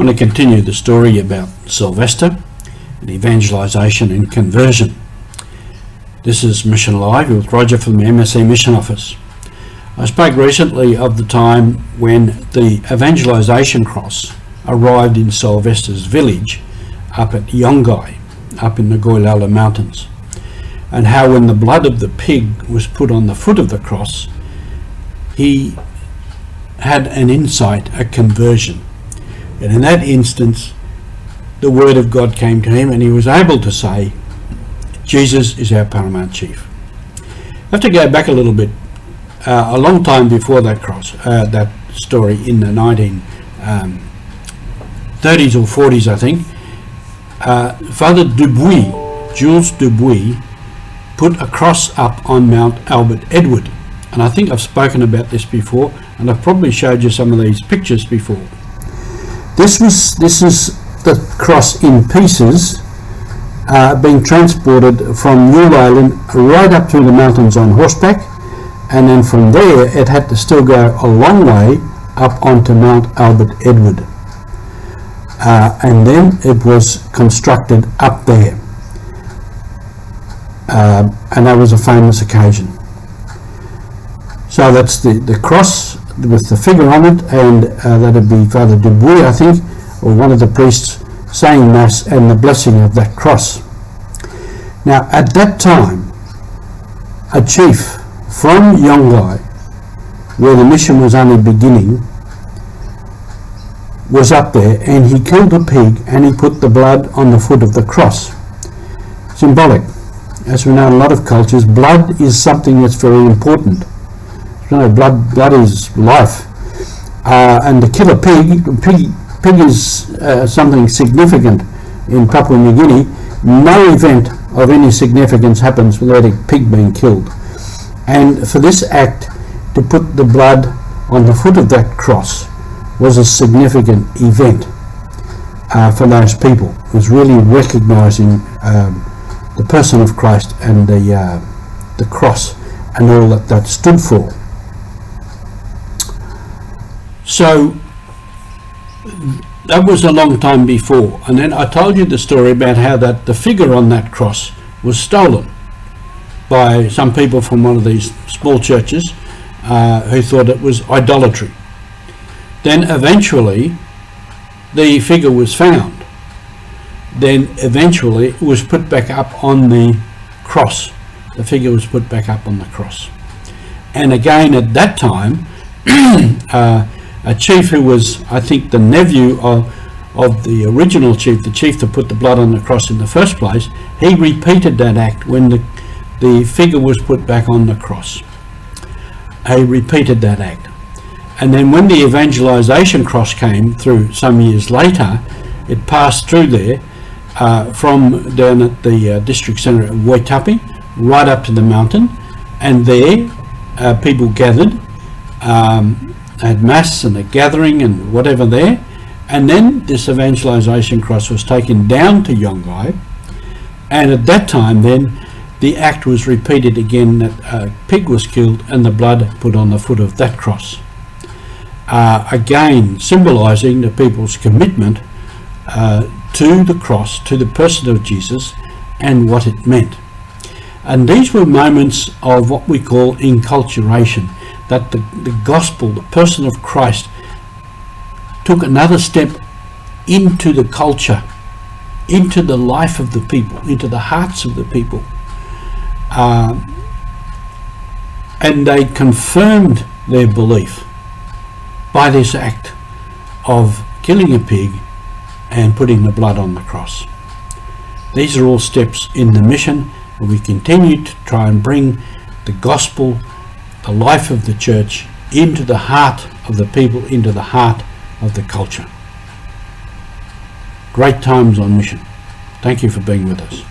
want to continue the story about Sylvester and evangelisation and conversion. This is Mission Live with Roger from the MSC Mission Office. I spoke recently of the time when the evangelisation cross arrived in Sylvester's village up at Yongai, up in the Goilala Mountains, and how when the blood of the pig was put on the foot of the cross, he had an insight, a conversion. And in that instance, the word of God came to him and he was able to say, Jesus is our paramount chief. I have to go back a little bit, a long time before that cross, that story in the 1930s or 40s, I think. Father Dubuy, Jules Dubuy, put a cross up on Mount Albert Edward. And I think I've spoken about this before, and I've probably showed you some of these pictures before. This is the cross in pieces, being transported from New Island right up through the mountains on horseback, and then from there it had to still go a long way up onto Mount Albert Edward, and then it was constructed up there, and that was a famous occasion. So that's the cross with the figure on it, and that'd be Father Dubuy, I think, or one of the priests saying Mass and the blessing of that cross. Now at that time, a chief from Yongai, where the mission was only beginning, was up there, and he killed a pig and he put the blood on the foot of the cross. Symbolic. As we know in a lot of cultures, blood is something that's very important. You know, blood is life, and to kill a pig is something significant in Papua New Guinea. No event of any significance happens without a pig being killed. And for this act, to put the blood on the foot of that cross was a significant event for those people. It was really recognising the person of Christ and the cross and all that stood for. So that was a long time before, and then I told you the story about how that the figure on that cross was stolen by some people from one of these small churches who thought it was idolatry. Then eventually the figure was found. Then eventually it was put back up on the cross. The figure was put back up on the cross. And again at that time, a chief who was, I think, the nephew of the original chief, the chief that put the blood on the cross in the first place, he repeated that act when the figure was put back on the cross. He repeated that act. And then when the evangelisation cross came through some years later, it passed through there from down at the district centre at Waitapi right up to the mountain, and there people gathered, had mass and a gathering and whatever there, and then this evangelisation cross was taken down to Yongai, and at that time then the act was repeated again, that a pig was killed and the blood put on the foot of that cross, again symbolising the people's commitment to the cross, to the person of Jesus and what it meant. And these were moments of what we call enculturation, that the gospel, the person of Christ, took another step into the culture, into the life of the people, into the hearts of the people. And they confirmed their belief by this act of killing a pig and putting the blood on the cross. These are all steps in the mission, and we continue to try and bring the gospel, the life of the church, into the heart of the people, into the heart of the culture. Great times on mission. Thank you for being with us.